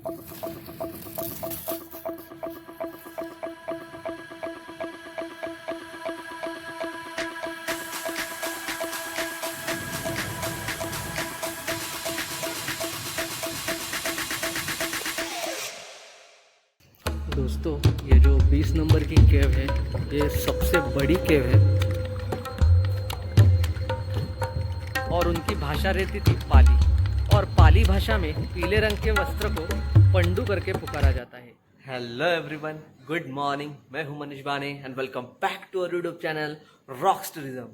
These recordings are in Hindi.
दोस्तों, ये जो 20 नंबर की केव है, ये सबसे बड़ी केव है और उनकी भाषा रहती थी पाली। और पाली भाषा में पीले रंग के वस्त्र को पंडू करके पुकारा जाता है। Hello everyone, good morning. मैं हूं Manish Bane and welcome back to our YouTube channel rocks tourism.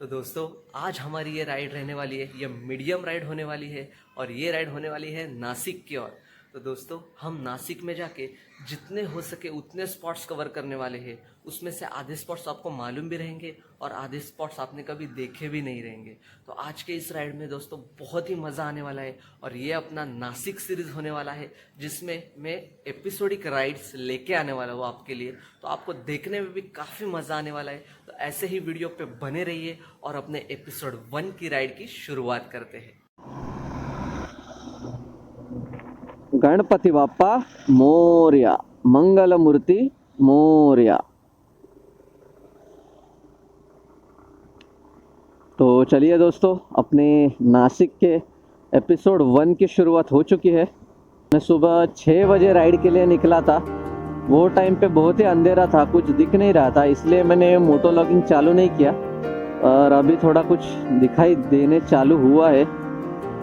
तो दोस्तों, आज हमारी ये राइड रहने वाली है, ये मीडियम राइड होने वाली है और ये राइड होने वाली है नासिक की ओर। तो दोस्तों, हम नासिक में जाके जितने हो सके उतने स्पॉट्स कवर करने वाले हैं। उसमें से आधे स्पॉट्स आपको मालूम भी रहेंगे और आधे स्पॉट्स आपने कभी देखे भी नहीं रहेंगे। तो आज के इस राइड में दोस्तों बहुत ही मज़ा आने वाला है और ये अपना नासिक सीरीज़ होने वाला है, जिसमें मैं एपिसोडिक राइड्स लेके आने वाला हूँ आपके लिए। तो आपको देखने में भी काफ़ी मज़ा आने वाला है। तो ऐसे ही वीडियो पे बने रहिए और अपने एपिसोड 1 की राइड की शुरुआत करते हैं। गणपति बाप्पा मोरया, मंगल मूर्ति मोरया। तो चलिए दोस्तों, अपने नासिक के एपिसोड 1 की शुरुआत हो चुकी है। मैं सुबह 6 बजे राइड के लिए निकला था। वो टाइम पे बहुत ही अंधेरा था, कुछ दिख नहीं रहा था, इसलिए मैंने मोटो लॉगिंग चालू नहीं किया। और अभी थोड़ा कुछ दिखाई देने चालू हुआ है,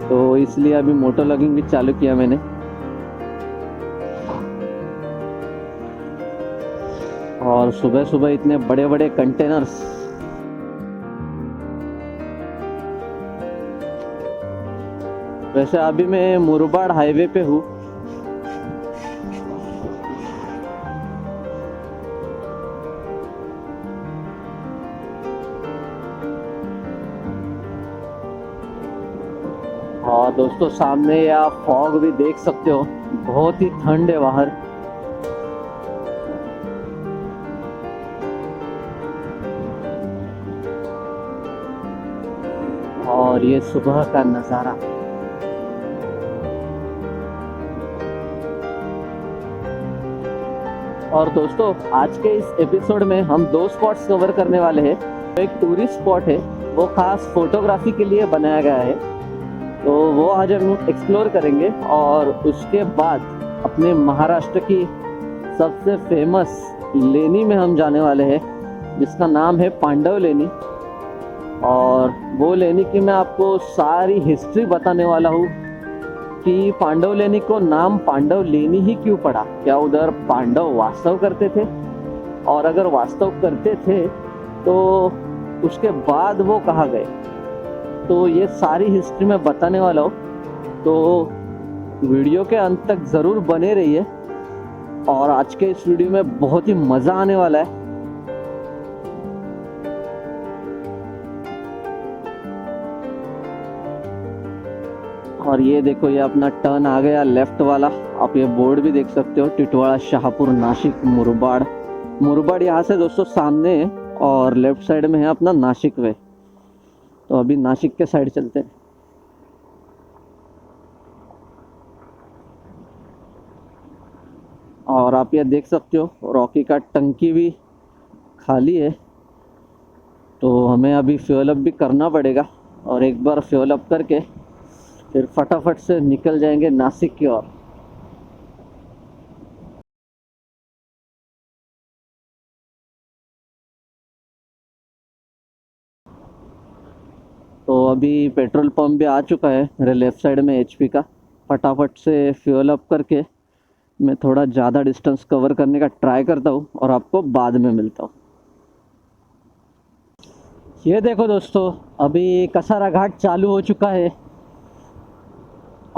तो इसलिए अभी मोटो लॉगिंग भी चालू किया मैंने। और सुबह सुबह इतने बड़े बड़े कंटेनर्स। वैसे अभी मैं मुरबाड हाईवे पे हूँ। और दोस्तों, सामने आप फॉग भी देख सकते हो, बहुत ही ठंड है बाहर। और ये सुबह का नज़ारा। और दोस्तों, आज के इस एपिसोड में हम 2 स्पॉट्स कवर करने वाले हैं। एक टूरिस्ट स्पॉट है, वो खास फोटोग्राफी के लिए बनाया गया है, तो वो आज हम एक्सप्लोर करेंगे। और उसके बाद अपने महाराष्ट्र की सबसे फेमस लेनी में हम जाने वाले हैं, जिसका नाम है पांडव लेनी। और वो लेनी की मैं आपको सारी हिस्ट्री बताने वाला हूँ कि पांडव लेनी को नाम पांडव लेनी ही क्यों पड़ा। क्या उधर पांडव वास्तव करते थे, और अगर वास्तव करते थे तो उसके बाद वो कहाँ गए। तो ये सारी हिस्ट्री मैं बताने वाला हूँ, तो वीडियो के अंत तक ज़रूर बने रहिए। और आज के इस वीडियो में बहुत ही मज़ा आने वाला है। और ये देखो, ये अपना टर्न आ गया लेफ्ट वाला। आप ये बोर्ड भी देख सकते हो, टिटवाड़ा, शाहपुर, नासिक, मुरबाड। मुरबाड यहाँ से दोस्तों सामने है और लेफ्ट साइड में है अपना नासिक वे। तो अभी नासिक के साइड चलते हैं। और आप ये देख सकते हो, रॉकी का टंकी भी खाली है, तो हमें अभी फ्यूल अप भी करना पड़ेगा। और एक बार फ्यूल अप करके फिर फटाफट से निकल जाएंगे नासिक की ओर। तो अभी पेट्रोल पंप भी आ चुका है मेरे लेफ़्ट साइड में एचपी का। फटाफट से फ्यूल अप करके मैं थोड़ा ज़्यादा डिस्टेंस कवर करने का ट्राई करता हूँ और आपको बाद में मिलता हूँ। ये देखो दोस्तों, अभी कसारा घाट चालू हो चुका है।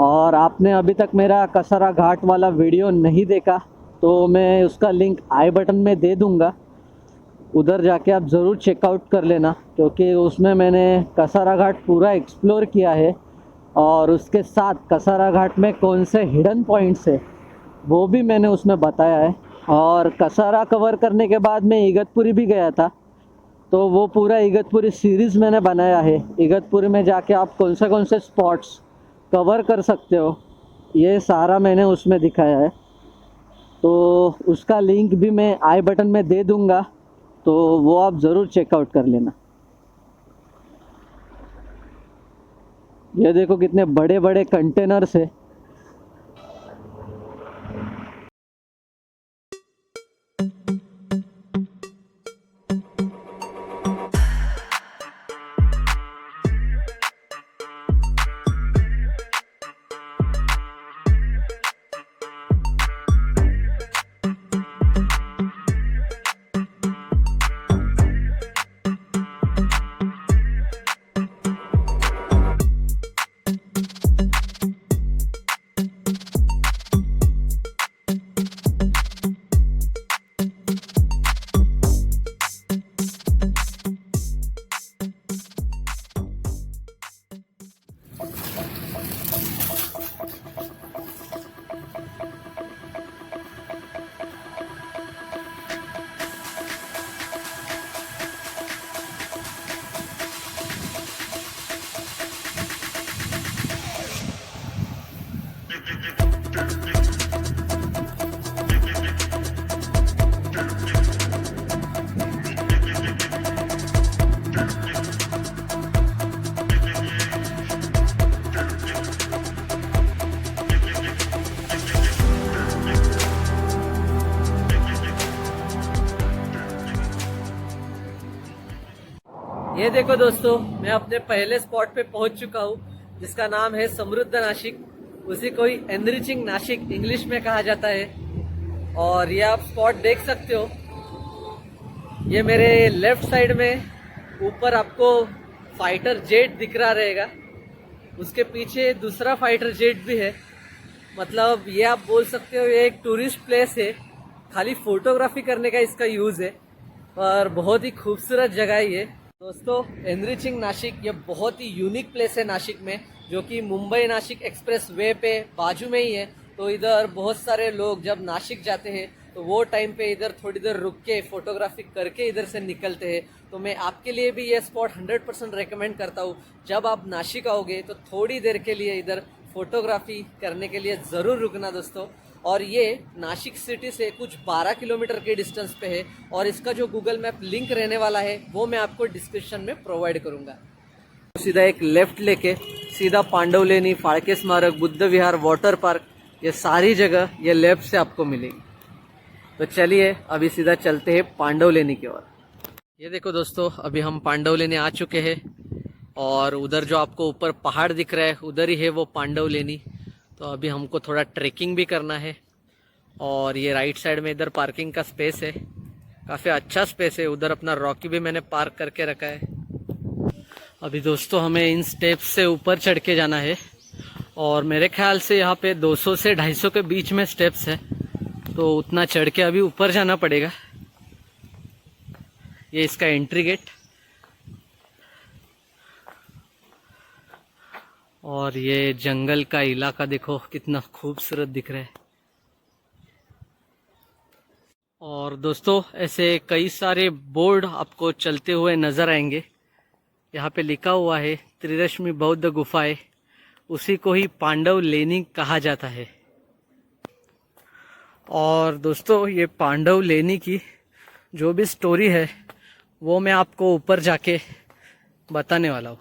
और आपने अभी तक मेरा कसारा घाट वाला वीडियो नहीं देखा तो मैं उसका लिंक आई बटन में दे दूँगा, उधर जाके आप ज़रूर चेकआउट कर लेना, क्योंकि उसमें मैंने कसारा घाट पूरा एक्सप्लोर किया है। और उसके साथ कसारा घाट में कौन से हिडन पॉइंट्स है वो भी मैंने उसमें बताया है। और कसारा कवर करने के बाद मैं इगतपुरी भी गया था, तो वो पूरा इगतपुरी सीरीज़ मैंने बनाया है। इगतपुरी में जाके आप कौन से स्पॉट्स कवर कर सकते हो, ये सारा मैंने उसमें दिखाया है, तो उसका लिंक भी मैं आई बटन में दे दूंगा, तो वो आप ज़रूर चेकआउट कर लेना। ये देखो कितने बड़े बड़े कंटेनर्स है। ये देखो दोस्तों, मैं अपने पहले स्पॉट पे पहुंच चुका हूँ, जिसका नाम है समृद्ध नाशिक। उसी को ही एनरिचिंग नाशिक इंग्लिश में कहा जाता है। और ये आप स्पॉट देख सकते हो, ये मेरे लेफ्ट साइड में ऊपर आपको फाइटर जेट दिख रहा रहेगा, उसके पीछे दूसरा फाइटर जेट भी है। मतलब ये आप बोल सकते हो ये एक टूरिस्ट प्लेस है, खाली फोटोग्राफी करने का इसका यूज है, पर बहुत ही खूबसूरत जगह है ये। दोस्तों, एनरिचिंग नाशिक ये बहुत ही यूनिक प्लेस है नाशिक में, जो कि मुंबई नाशिक एक्सप्रेस वे पे बाजू में ही है। तो इधर बहुत सारे लोग जब नाशिक जाते हैं तो वो टाइम पे इधर थोड़ी देर रुक के फोटोग्राफी करके इधर से निकलते हैं। तो मैं आपके लिए भी ये स्पॉट 100% रेकमेंड करता हूँ। जब आप नाशिक आओगे तो थोड़ी देर के लिए इधर फोटोग्राफी करने के लिए ज़रूर रुकना दोस्तों। और ये नाशिक सिटी से कुछ 12 किलोमीटर के डिस्टेंस पे है, और इसका जो गूगल मैप लिंक रहने वाला है वो मैं आपको डिस्क्रिप्शन में प्रोवाइड करूँगा। सीधा एक लेफ्ट लेके सीधा पांडवलेनी, फाड़के स्मारक, बुद्ध विहार, वाटर पार्क, ये सारी जगह ये लेफ्ट से आपको मिलेगी। तो चलिए अभी सीधा चलते हैं पांडवलेनी की ओर। ये देखो दोस्तों, अभी हम पांडवलेनी आ चुके हैं, और उधर जो आपको ऊपर पहाड़ दिख रहा है उधर ही है वो पांडवलेनी। तो अभी हमको थोड़ा ट्रैकिंग भी करना है। और ये राइट साइड में इधर पार्किंग का स्पेस है, काफ़ी अच्छा स्पेस है। उधर अपना रॉकी भी मैंने पार्क करके रखा है। अभी दोस्तों हमें इन स्टेप्स से ऊपर चढ़ के जाना है, और मेरे ख्याल से यहाँ पे 200 से 250 के बीच में स्टेप्स है, तो उतना चढ़ के अभी ऊपर जाना पड़ेगा। ये इसका एंट्री गेट, और ये जंगल का इलाका देखो कितना खूबसूरत दिख रहा है। और दोस्तों ऐसे कई सारे बोर्ड आपको चलते हुए नजर आएंगे। यहाँ पे लिखा हुआ है त्रिरश्मि बौद्ध गुफाएं, उसी को ही पांडव लेनी कहा जाता है। और दोस्तों ये पांडव लेनी की जो भी स्टोरी है वो मैं आपको ऊपर जाके बताने वाला हूँ।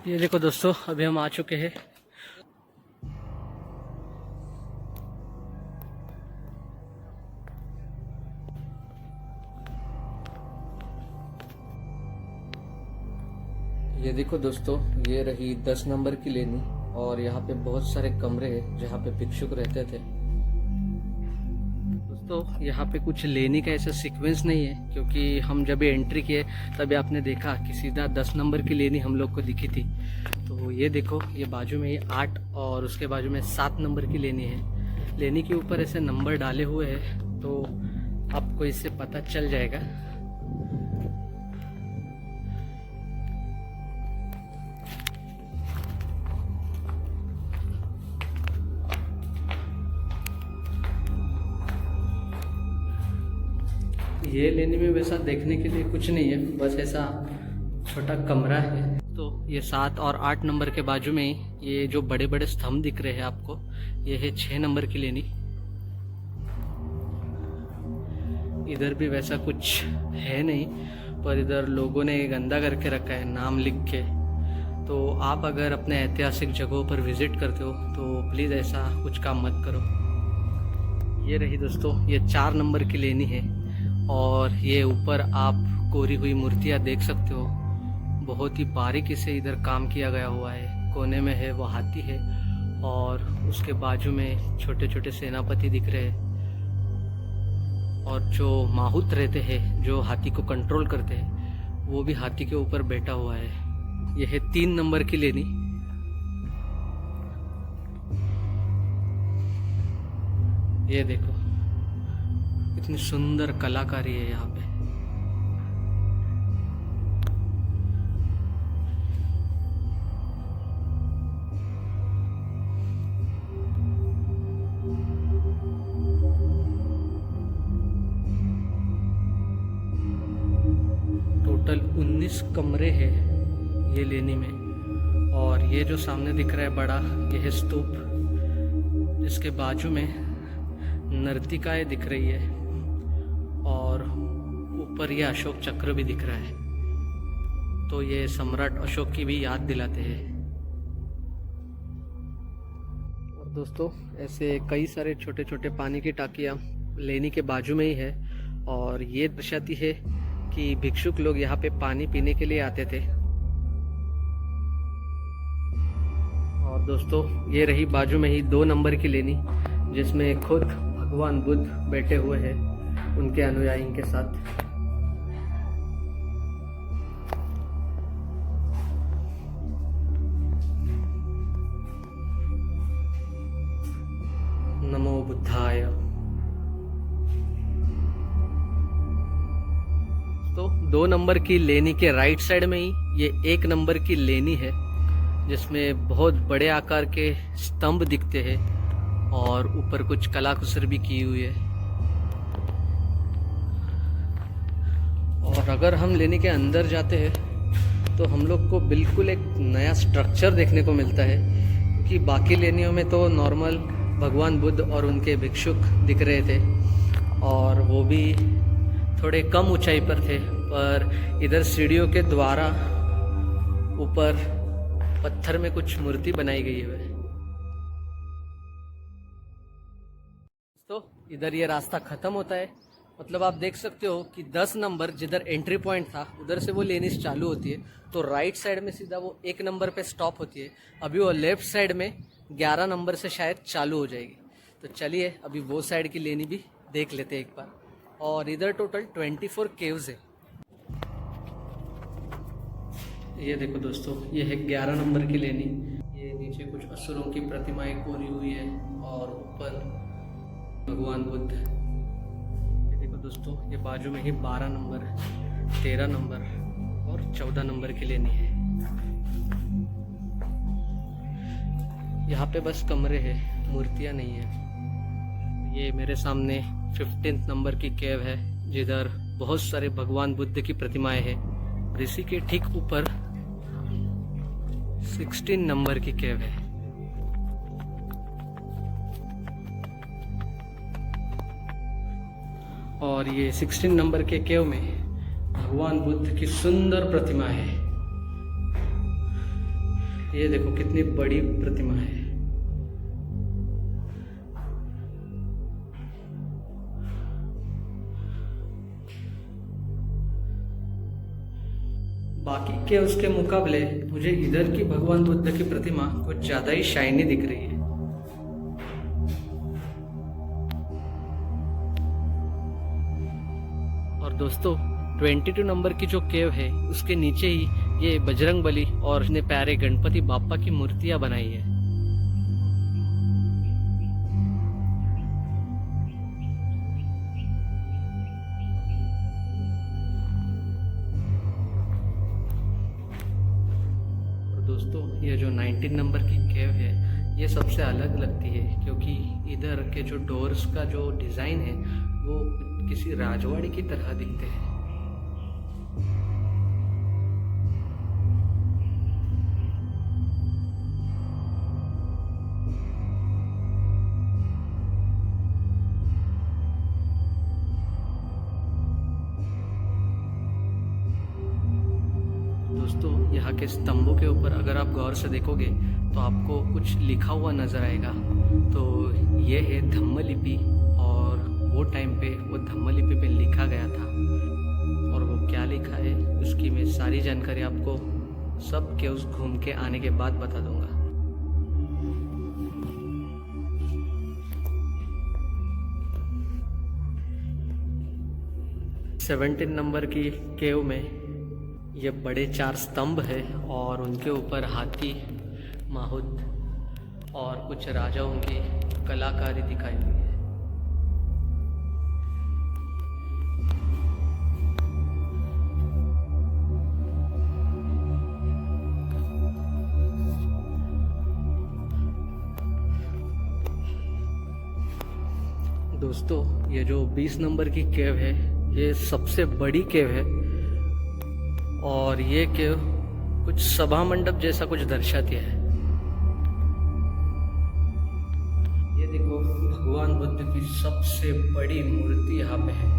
ये देखो दोस्तों, अभी हम आ चुके हैं। ये देखो दोस्तों, ये रही 10 नंबर की लेनी, और यहाँ पे बहुत सारे कमरे हैं जहाँ पे भिक्षुक रहते थे। दोस्तों यहाँ पे कुछ लेनी का ऐसा सीक्वेंस नहीं है, क्योंकि हम जब एंट्री किए तभी आपने देखा कि सीधा 10 नंबर की लेनी हम लोग को दिखी थी। तो ये देखो, ये बाजू में ये 8 और उसके बाजू में 7 नंबर की लेनी है। लेनी के ऊपर ऐसे नंबर डाले हुए हैं, तो आपको इससे पता चल जाएगा। ये लेने में वैसा देखने के लिए कुछ नहीं है, बस ऐसा छोटा कमरा है तो ये 7 और 8 नंबर के बाजू में ही ये जो बड़े बड़े स्तंभ दिख रहे हैं आपको, ये है 6 नंबर की लेनी। इधर भी वैसा कुछ है नहीं, पर इधर लोगों ने गंदा करके रखा है नाम लिख के। तो आप अगर अपने ऐतिहासिक जगहों पर विजिट करते हो तो प्लीज़ ऐसा कुछ काम मत करो। ये रही दोस्तों, ये 4 नंबर की लेनी है और ये ऊपर आप कोरी हुई मूर्तियाँ देख सकते हो। बहुत ही बारीकी से इधर काम किया गया हुआ है। कोने में है वो हाथी है और उसके बाजू में छोटे छोटे सेनापति दिख रहे हैं, और जो माहुत रहते हैं जो हाथी को कंट्रोल करते हैं वो भी हाथी के ऊपर बैठा हुआ है। यह है 3 नंबर की लेनी। ये देखो कितनी सुंदर कलाकारी है यहाँ पे। टोटल 19 कमरे हैं ये लेनी में, और ये जो सामने दिख रहा है बड़ा, ये है स्तूप, जिसके बाजू में नर्तिकाएं दिख रही है और ऊपर ये अशोक चक्र भी दिख रहा है। तो ये सम्राट अशोक की भी याद दिलाते हैं। और दोस्तों ऐसे कई सारे छोटे छोटे पानी की टाकियाँ लेनी के बाजू में ही है, और ये दर्शाती है कि भिक्षुक लोग यहाँ पे पानी पीने के लिए आते थे। और दोस्तों ये रही बाजू में ही 2 नंबर की लेनी, जिसमें खुद भगवान बुद्ध बैठे हुए हैं उनके अनुयायियों के साथ। नमो बुद्धाय। तो 2 नंबर की लेनी के राइट साइड में ही ये 1 नंबर की लेनी है, जिसमें बहुत बड़े आकार के स्तंभ दिखते हैं और ऊपर कुछ कलाकुसर भी की हुई है। और अगर हम लेनी के अंदर जाते हैं तो हम लोग को बिल्कुल एक नया स्ट्रक्चर देखने को मिलता है, क्योंकि बाकी लेनियों में तो नॉर्मल भगवान बुद्ध और उनके भिक्षुक दिख रहे थे और वो भी थोड़े कम ऊंचाई पर थे, पर इधर सीढ़ियों के द्वारा ऊपर पत्थर में कुछ मूर्ति बनाई गई है। तो इधर ये रास्ता खत्म होता है, मतलब आप देख सकते हो कि 10 नंबर जिधर एंट्री पॉइंट था उधर से वो लेनी चालू होती है, तो राइट साइड में सीधा वो 1 नंबर पे स्टॉप होती है। अभी वो लेफ्ट साइड में 11 नंबर से शायद चालू हो जाएगी। तो चलिए अभी वो साइड की लेनी भी देख लेते हैं एक बार। और इधर टोटल 24 केव्स है। ये देखो दोस्तों, ये है 11 नंबर की लेनी। ये नीचे कुछ असुरों की प्रतिमाएं कोरी हुई है और ऊपर भगवान बुद्ध। ये देखो दोस्तों, ये बाजू में ही 12 नंबर, 13 नंबर और 14 नंबर की लेनी है। यहाँ पे बस कमरे हैं, मूर्तियाँ नहीं है। ये मेरे सामने 15 नंबर की केव है, जिधर बहुत सारे भगवान बुद्ध की प्रतिमाएं हैं। इसी के ठीक ऊपर 16 नंबर की केव है। और ये 16 नंबर के केव में भगवान बुद्ध की सुंदर प्रतिमा है। ये देखो कितनी बड़ी प्रतिमा है। बाकी के उसके मुकाबले मुझे इधर की भगवान बुद्ध की प्रतिमा कुछ ज्यादा ही शाइनी दिख रही है। और दोस्तों 22 नंबर की जो केव है उसके नीचे ही ये बजरंगबली और अपने प्यारे गणपति बाप्पा की मूर्तियां बनाई है। दोस्तों ये जो 19 नंबर की केव है ये सबसे अलग लगती है, क्योंकि इधर के जो डोर्स का जो डिज़ाइन है वो किसी राजवाड़ी की तरह दिखते हैं। यहाँ के स्तंभों के ऊपर अगर आप गौर से देखोगे तो आपको कुछ लिखा हुआ नज़र आएगा। तो ये है धम्मलिपि, और वो टाइम पे वो धम्मलिपि पे लिखा गया था, और वो क्या लिखा है उसकी मैं सारी जानकारी आपको सब केव्स घूम के आने के बाद बता दूंगा। सेवेंटीन नंबर की केव में ये बड़े 4 स्तंभ है, और उनके ऊपर हाथी, माहुत और कुछ राजाओं की कलाकारी दिखाई हुई है। दोस्तों, ये जो 20 नंबर की केव है ये सबसे बड़ी केव है, और ये केव कुछ सभा मंडप जैसा कुछ दर्शाती है। ये देखो, भगवान बुद्ध की सबसे बड़ी मूर्ति यहाँ पे है।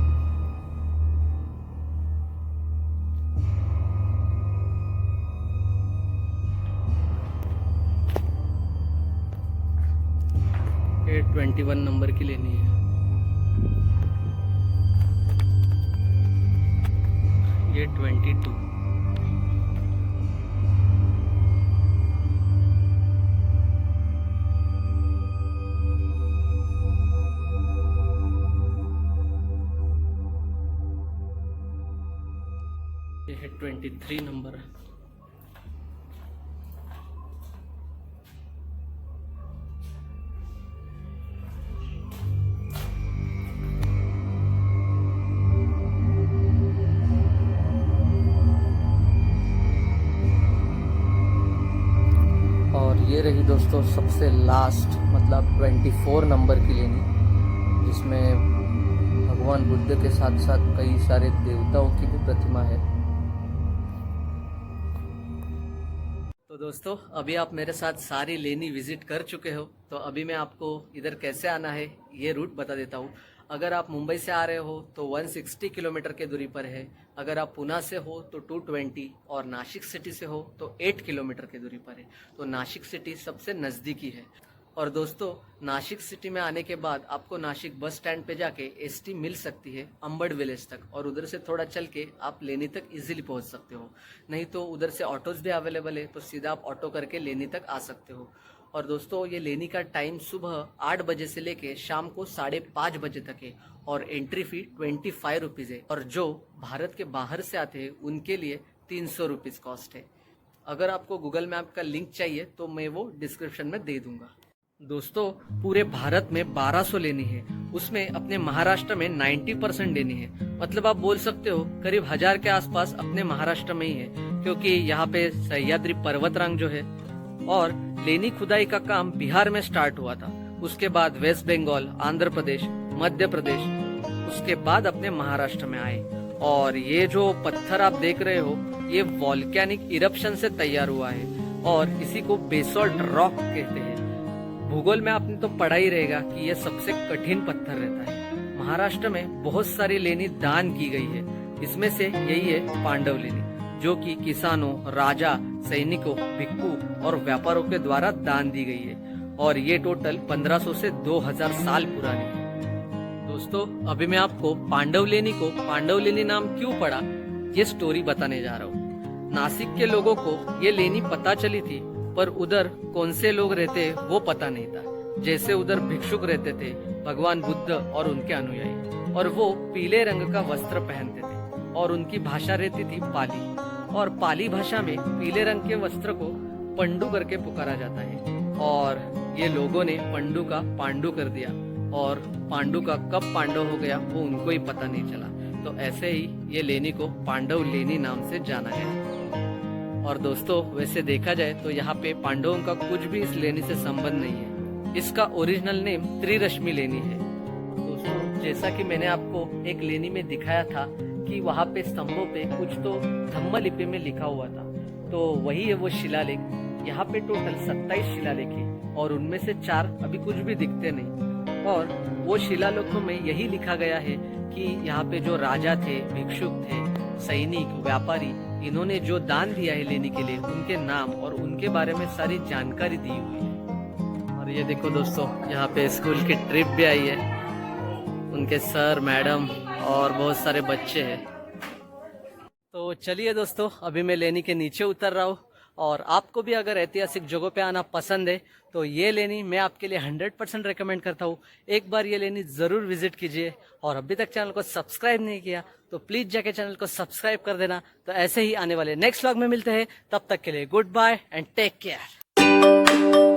ये 21 नंबर की लेनी है। ये 22। ये है 23 नंबर। और ये रही दोस्तों सबसे लास्ट, मतलब 24 नंबर की लेनी, जिसमें भगवान बुद्ध के साथ साथ कई सारे देवताओं की भी प्रतिमा है। तो दोस्तों, अभी आप मेरे साथ सारी लेनी विजिट कर चुके हो, तो अभी मैं आपको इधर कैसे आना है ये रूट बता देता हूँ। अगर आप मुंबई से आ रहे हो तो 160 किलोमीटर की दूरी पर है। अगर आप पुणे से हो तो 220, और नासिक सिटी से हो तो 8 किलोमीटर की दूरी पर है। तो नासिक सिटी सबसे नज़दीकी है। और दोस्तों, नासिक सिटी में आने के बाद आपको नासिक बस स्टैंड पे जाके एसटी मिल सकती है अंबड़ विलेज तक, और उधर से थोड़ा चल के आप लेनी तक इजीली पहुंच सकते हो। नहीं तो उधर से ऑटोज भी अवेलेबल है, तो सीधा आप ऑटो करके लेनी तक आ सकते हो। और दोस्तों, ये लेनी का टाइम सुबह 8 बजे से लेके शाम को 5:30 बजे तक है, और एंट्री फी 25 रुपीज़ है। और जो भारत के बाहर से आते हैं उनके लिए 300 रुपीज़ कॉस्ट है। अगर आपको गूगल मैप का लिंक चाहिए तो मैं वो डिस्क्रिप्शन में दे दूंगा। दोस्तों, पूरे भारत में 1200 लेनी है, उसमें अपने महाराष्ट्र में 90% लेनी है। मतलब आप बोल सकते हो करीब 1000 के आसपास अपने महाराष्ट्र में ही है, क्योंकि यहाँ पे सह्याद्री पर्वतरांग जो है, और लेनी खुदाई का काम बिहार में स्टार्ट हुआ था। उसके बाद वेस्ट बंगाल, आंध्र प्रदेश, मध्य प्रदेश, उसके बाद अपने महाराष्ट्र में आए। और ये जो पत्थर आप देख रहे हो ये वॉल्केनिक इरप्शन से तैयार हुआ है, और इसी को बेसॉल्ट रॉक कहते हैं। भूगोल में आपने तो पढ़ा ही रहेगा कि यह सबसे कठिन पत्थर रहता है। महाराष्ट्र में बहुत सारी लेनी दान की गई है, इसमें से यही है पांडव लेनी, जो कि किसानों, राजा, सैनिकों, भिक्षु और व्यापारों के द्वारा दान दी गई है। और ये टोटल 1500 से 2000 साल पुरानी है। दोस्तों, अभी मैं आपको पांडव लेनी को पांडव लेनी नाम क्यों पड़ा ये स्टोरी बताने जा रहा हूँ। नासिक के लोगों को ये लेनी पता चली थी, पर उधर कौन से लोग रहते वो पता नहीं था। जैसे उधर भिक्षुक रहते थे, भगवान बुद्ध और उनके अनुयायी, और वो पीले रंग का वस्त्र पहनते थे, और उनकी भाषा रहती थी पाली। और पाली भाषा में पीले रंग के वस्त्र को पंडु करके पुकारा जाता है। और ये लोगों ने पंडु का पांडु कर दिया, और पांडु का कब पांडव हो गया वो उनको ही पता नहीं चला। तो ऐसे ही ये लेनी को पांडव लेनी नाम से जाना गया। और दोस्तों, वैसे देखा जाए तो यहाँ पे पांडवों का कुछ भी इस लेनी से संबंध नहीं है। इसका ओरिजिनल नेम त्रिरश्मि लेनी है। दोस्तों, जैसा कि मैंने आपको एक लेनी में दिखाया था कि वहाँ पे स्तंभों पे कुछ तो धम्मलिपि में लिखा हुआ था, तो वही है वो शिलालेख। यहाँ पे टोटल 27 शिलालेख है, और उनमें से 4 अभी कुछ भी दिखते नहीं। और वो शिलालेखों में यही लिखा गया है कि यहाँ पे जो राजा थे, भिक्षुक थे, सैनिक, व्यापारी, इन्होंने जो दान दिया है लेनी के लिए उनके नाम और उनके बारे में सारी जानकारी दी हुई है। और ये देखो दोस्तों, यहाँ पे स्कूल की ट्रिप भी आई है, उनके सर मैडम और बहुत सारे बच्चे हैं। तो चलिए दोस्तों, अभी मैं लेनी के नीचे उतर रहा हूँ और आपको भी अगर ऐतिहासिक जगहों पे आना पसंद है तो ये लेनी मैं आपके लिए 100% रेकमेंड करता हूँ। एक बार ये लेनी ज़रूर विजिट कीजिए और अभी तक चैनल को सब्सक्राइब नहीं किया तो प्लीज़ जाके चैनल को सब्सक्राइब कर देना। तो ऐसे ही आने वाले नेक्स्ट व्लॉग में मिलते हैं, तब तक के लिए goodbye and take care.